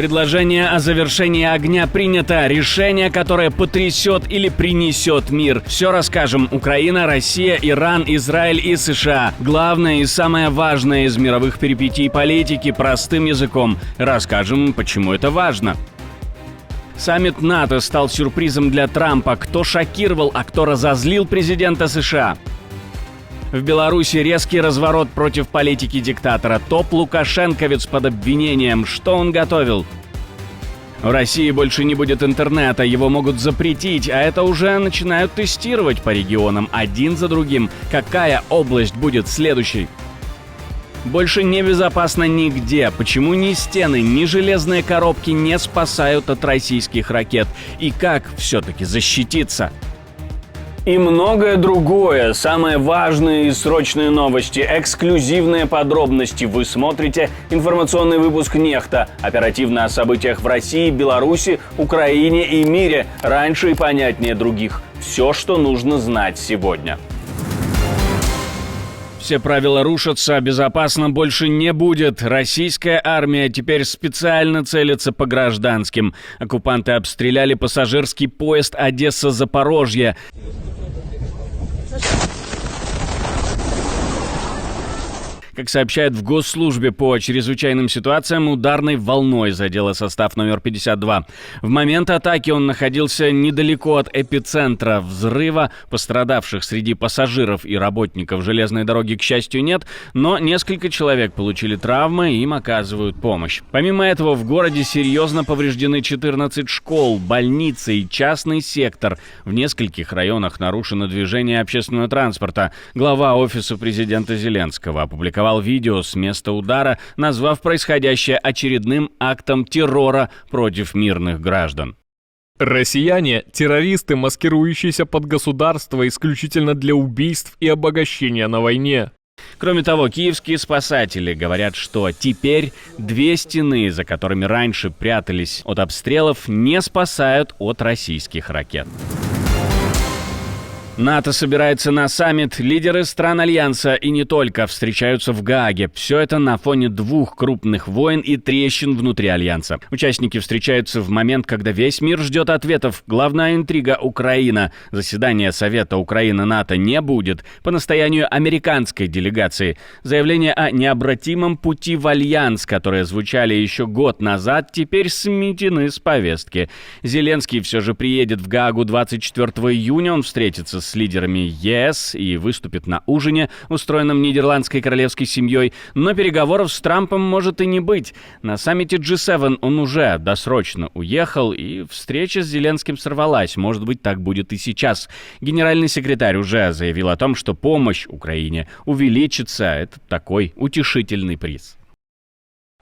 Предложение о завершении огня принято. Решение, которое потрясет или принесет мир. Все расскажем. Украина, Россия, Иран, Израиль и США. Главное и самое важное из мировых перипетий политики простым языком. Расскажем, почему это важно. Саммит НАТО стал сюрпризом для Трампа. Кто шокировал, а кто разозлил президента США? В Беларуси резкий разворот против политики диктатора. Топ-лукашенковец под обвинением. Что он готовил? В России больше не будет интернета, его могут запретить, а это уже начинают тестировать по регионам один за другим. Какая область будет следующей? Больше небезопасно нигде. Почему ни стены, ни железные коробки не спасают от российских ракет? И как все-таки защититься? И многое другое. Самые важные и срочные новости, эксклюзивные подробности. Вы смотрите информационный выпуск «Нехта». Оперативно о событиях в России, Беларуси, Украине и мире. Раньше и понятнее других. Все, что нужно знать сегодня. Все правила рушатся, безопасно больше не будет. Российская армия теперь специально целится по гражданским. Оккупанты обстреляли пассажирский поезд Одесса-Запорожье. Как сообщают в Госслужбе по чрезвычайным ситуациям, ударной волной задело состав номер 52. В момент атаки он находился недалеко от эпицентра взрыва. Пострадавших среди пассажиров и работников железной дороги, к счастью, нет, но несколько человек получили травмы и им оказывают помощь. Помимо этого, в городе серьезно повреждены 14 школ, больницы и частный сектор. В нескольких районах нарушено движение общественного транспорта. Глава Офиса президента Зеленского опубликовал видео с места удара, назвав происходящее очередным актом террора против мирных граждан. Россияне – террористы, маскирующиеся под государство исключительно для убийств и обогащения на войне. Кроме того, киевские спасатели говорят, что теперь две стены, за которыми раньше прятались от обстрелов, не спасают от российских ракет. НАТО собирается на саммит. Лидеры стран Альянса и не только встречаются в Гааге. Все это на фоне двух крупных войн и трещин внутри Альянса. Участники встречаются в момент, когда весь мир ждет ответов. Главная интрига — Украина. Заседания Совета Украина-НАТО не будет по настоянию американской делегации. Заявления о необратимом пути в Альянс, которые звучали еще год назад, теперь сметены с повестки. Зеленский все же приедет в Гаагу 24 июня. Он встретится с лидерами ЕС и выступит на ужине, устроенном нидерландской королевской семьей, но переговоров с Трампом может и не быть. На саммите G7 он уже досрочно уехал, и встреча с Зеленским сорвалась. Может быть, так будет и сейчас. Генеральный секретарь уже заявил о том, что помощь Украине увеличится. Это такой утешительный приз.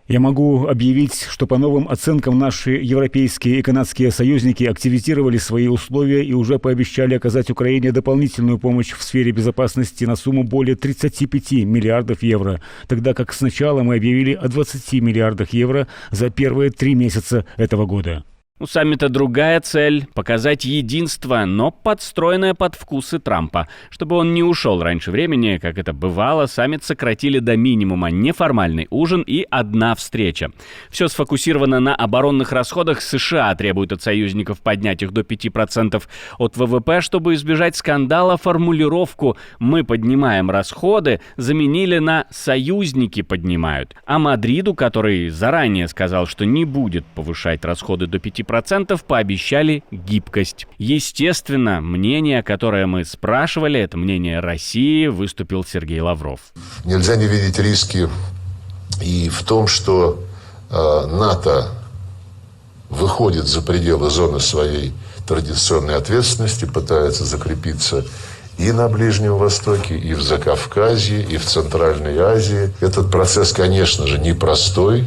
Я могу объявить, что по новым оценкам наши европейские и канадские союзники активизировали свои условия и уже пообещали оказать Украине дополнительную помощь в сфере безопасности на сумму более 35 миллиардов евро, тогда как сначала мы объявили о 20 миллиардах евро за первые 3 месяца этого года. У саммита другая цель – показать единство, но подстроенное под вкусы Трампа. Чтобы он не ушел раньше времени, как это бывало, саммит сократили до минимума: неформальный ужин и одна встреча. Все сфокусировано на оборонных расходах. США требуют от союзников поднять их до 5% от ВВП, чтобы избежать скандала. Формулировку «мы поднимаем расходы» заменили на «союзники поднимают». А Мадриду, который заранее сказал, что не будет повышать расходы до 5%, пообещали гибкость. Естественно, мнение, которое мы спрашивали, это мнение России, выступил Сергей Лавров. Нельзя не видеть риски и в том, что НАТО выходит за пределы зоны своей традиционной ответственности, пытается закрепиться и на Ближнем Востоке, и в Закавказье, и в Центральной Азии. Этот процесс, конечно же, непростой.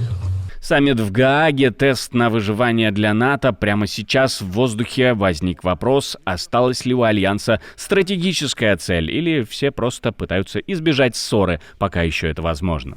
Саммит в Гааге – тест на выживание для НАТО. Прямо сейчас в воздухе возник вопрос, осталась ли у Альянса стратегическая цель, или все просто пытаются избежать ссоры, пока еще это возможно.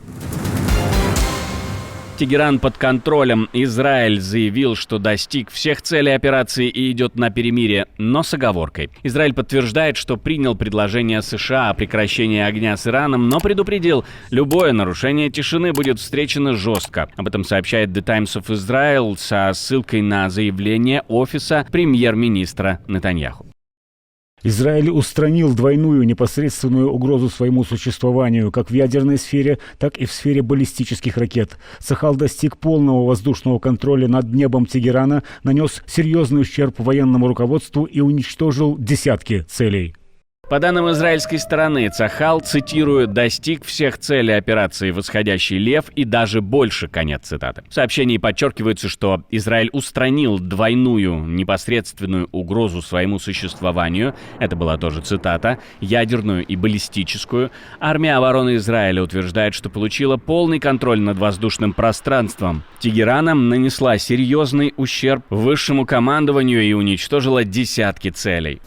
Тегеран под контролем. Израиль заявил, что достиг всех целей операции и идет на перемирие, но с оговоркой. Израиль подтверждает, что принял предложение США о прекращении огня с Ираном, но предупредил, любое нарушение тишины будет встречено жестко. Об этом сообщает The Times of Israel со ссылкой на заявление офиса премьер-министра Нетаньяху. Израиль устранил двойную непосредственную угрозу своему существованию как в ядерной сфере, так и в сфере баллистических ракет. Цахал достиг полного воздушного контроля над небом Тегерана, нанес серьезный ущерб военному руководству и уничтожил десятки целей. По данным израильской стороны, Цахал, цитирую, «достиг всех целей операции «Восходящий лев» и даже больше», конец цитаты. В сообщении подчеркивается, что Израиль устранил двойную непосредственную угрозу своему существованию, это была тоже цитата, ядерную и баллистическую. Армия обороны Израиля утверждает, что получила полный контроль над воздушным пространством. Тегераном нанесла серьезный ущерб высшему командованию и уничтожила десятки целей.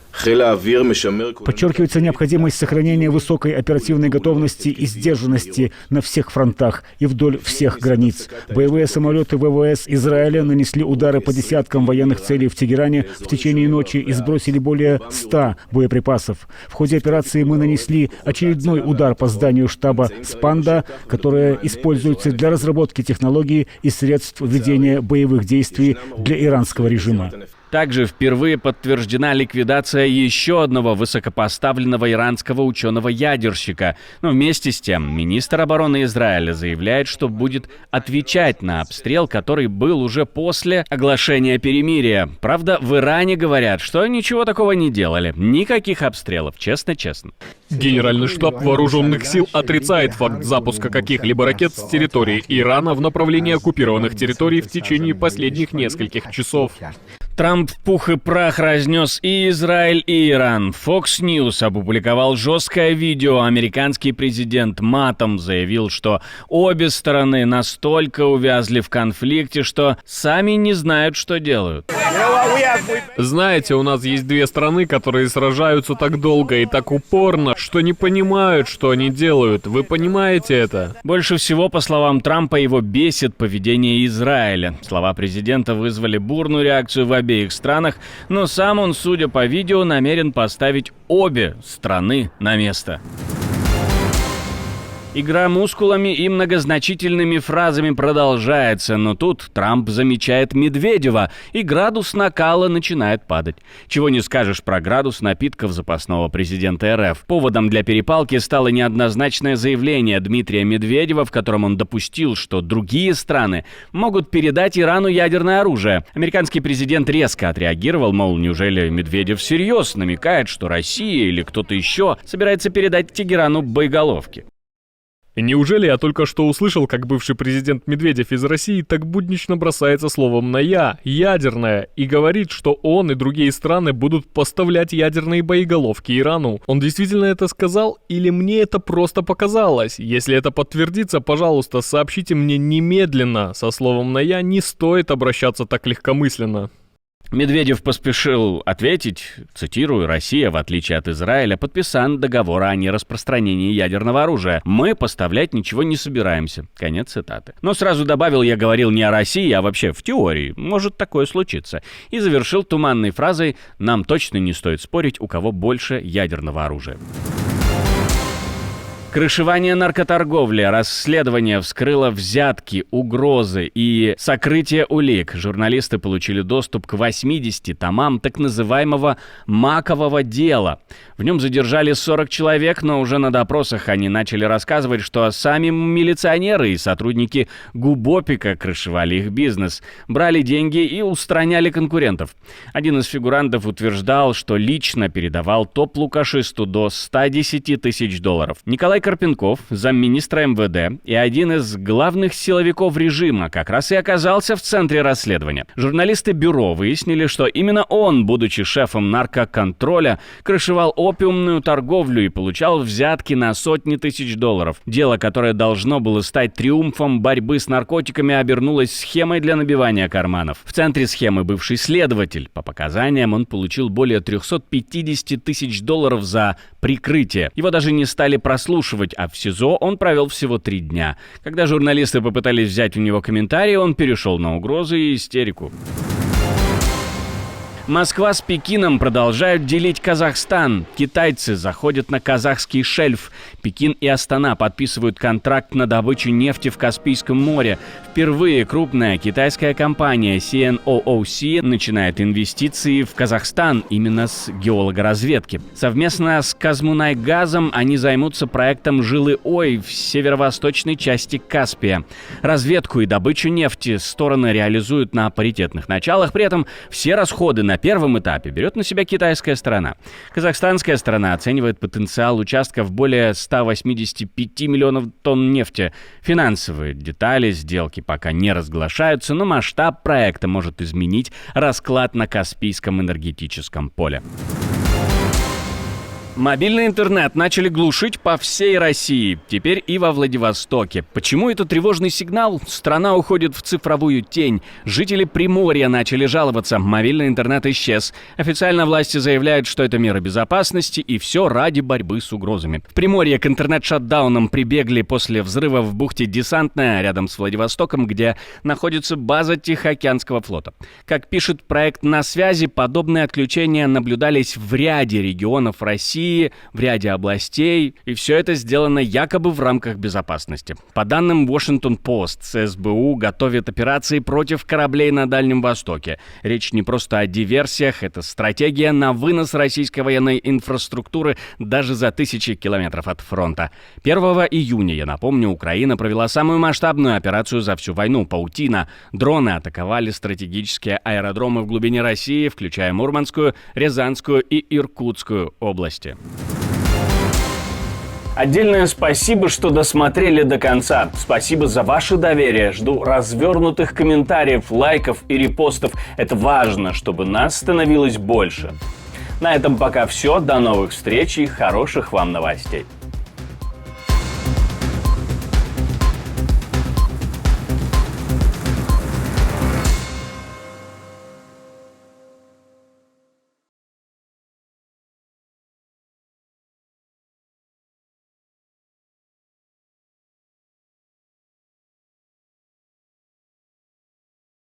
Подчеркивается необходимость сохранения высокой оперативной готовности и сдержанности на всех фронтах и вдоль всех границ. Боевые самолеты ВВС Израиля нанесли удары по десяткам военных целей в Тегеране в течение ночи и сбросили более 100 боеприпасов. В ходе операции мы нанесли очередной удар по зданию штаба «Спанда», которое используется для разработки технологий и средств ведения боевых действий для иранского режима. Также впервые подтверждена ликвидация еще одного высокопоставленного иранского ученого-ядерщика. Но вместе с тем, министр обороны Израиля заявляет, что будет отвечать на обстрел, который был уже после оглашения перемирия. Правда, в Иране говорят, что ничего такого не делали. Никаких обстрелов, честно-честно. Генеральный штаб вооруженных сил отрицает факт запуска каких-либо ракет с территории Ирана в направлении оккупированных территорий в течение последних нескольких часов. Трамп в пух и прах разнес и Израиль, и Иран. Fox News опубликовал жесткое видео. Американский президент матом заявил, что обе стороны настолько увязли в конфликте, что сами не знают, что делают. Знаете, у нас есть две страны, которые сражаются так долго и так упорно, что не понимают, что они делают. Вы понимаете это? Больше всего, по словам Трампа, его бесит поведение Израиля. Слова президента вызвали бурную реакцию в обеих странах, но сам он, судя по видео, намерен поставить обе страны на место. Игра мускулами и многозначительными фразами продолжается, но тут Трамп замечает Медведева, и градус накала начинает падать. Чего не скажешь про градус напитков запасного президента РФ. Поводом для перепалки стало неоднозначное заявление Дмитрия Медведева, в котором он допустил, что другие страны могут передать Ирану ядерное оружие. Американский президент резко отреагировал, мол, неужели Медведев всерьез намекает, что Россия или кто-то еще собирается передать Тегерану боеголовки. Неужели я только что услышал, как бывший президент Медведев из России так буднично бросается словом на «я», «ядерное», и говорит, что он и другие страны будут поставлять ядерные боеголовки Ирану? Он действительно это сказал или мне это просто показалось? Если это подтвердится, пожалуйста, сообщите мне немедленно. Со словом на «я» не стоит обращаться так легкомысленно. Медведев поспешил ответить, цитирую, «Россия, в отличие от Израиля, подписан договор о нераспространении ядерного оружия. Мы поставлять ничего не собираемся». Конец цитаты. Но сразу добавил, я говорил не о России, а вообще в теории. Может такое случиться. И завершил туманной фразой «Нам точно не стоит спорить, у кого больше ядерного оружия». Крышевание наркоторговли, расследование вскрыло взятки, угрозы и сокрытие улик. Журналисты получили доступ к 80 томам так называемого «макового дела». В нем задержали 40 человек, но уже на допросах они начали рассказывать, что сами милиционеры и сотрудники ГУБОПИКа крышевали их бизнес, брали деньги и устраняли конкурентов. Один из фигурантов утверждал, что лично передавал топ-лукашисту до 110 тысяч долларов. Николай Карпенков, замминистра МВД и один из главных силовиков режима, как раз и оказался в центре расследования. Журналисты бюро выяснили, что именно он, будучи шефом наркоконтроля, крышевал опиумную торговлю и получал взятки на сотни тысяч долларов. Дело, которое должно было стать триумфом борьбы с наркотиками, обернулось схемой для набивания карманов. В центре схемы бывший следователь. По показаниям он получил более 350 тысяч долларов за прикрытие. Его даже не стали прослушивать. подслушивать, а в СИЗО он провел всего 3 дня. Когда журналисты попытались взять у него комментарии, он перешел на угрозы и истерику. Москва с Пекином продолжают делить Казахстан. Китайцы заходят на казахский шельф. Пекин и Астана подписывают контракт на добычу нефти в Каспийском море. Впервые крупная китайская компания CNOOC начинает инвестиции в Казахстан именно с геологоразведки. Совместно с Казмунайгазом они займутся проектом Жилы-Ой в северо-восточной части Каспия. Разведку и добычу нефти стороны реализуют на паритетных началах, при этом все расходы на первом этапе берет на себя китайская сторона. Казахстанская сторона оценивает потенциал участка в более 185 миллионов тонн нефти. Финансовые детали сделки пока не разглашаются, но масштаб проекта может изменить расклад на Каспийском энергетическом поле. Мобильный интернет начали глушить по всей России, теперь и во Владивостоке. Почему это тревожный сигнал? Страна уходит в цифровую тень. Жители Приморья начали жаловаться. Мобильный интернет исчез. Официально власти заявляют, что это мера безопасности и все ради борьбы с угрозами. В Приморье к интернет-шатдаунам прибегли после взрыва в бухте Десантная, рядом с Владивостоком, где находится база Тихоокеанского флота. Как пишет проект «На связи», подобные отключения наблюдались в ряде регионов России, в ряде областей, и все это сделано якобы в рамках безопасности. По данным Washington Post, СБУ готовит операции против кораблей на Дальнем Востоке. Речь не просто о диверсиях, это стратегия на вынос российской военной инфраструктуры даже за тысячи километров от фронта. 1 июня, я напомню, Украина провела самую масштабную операцию за всю войну — «Паутина». Дроны атаковали стратегические аэродромы в глубине России, включая Мурманскую, Рязанскую и Иркутскую области. Отдельное спасибо, что досмотрели до конца. Спасибо за ваше доверие. Жду развернутых комментариев, лайков и репостов. Это важно, чтобы нас становилось больше. На этом пока все. До новых встреч и хороших вам новостей.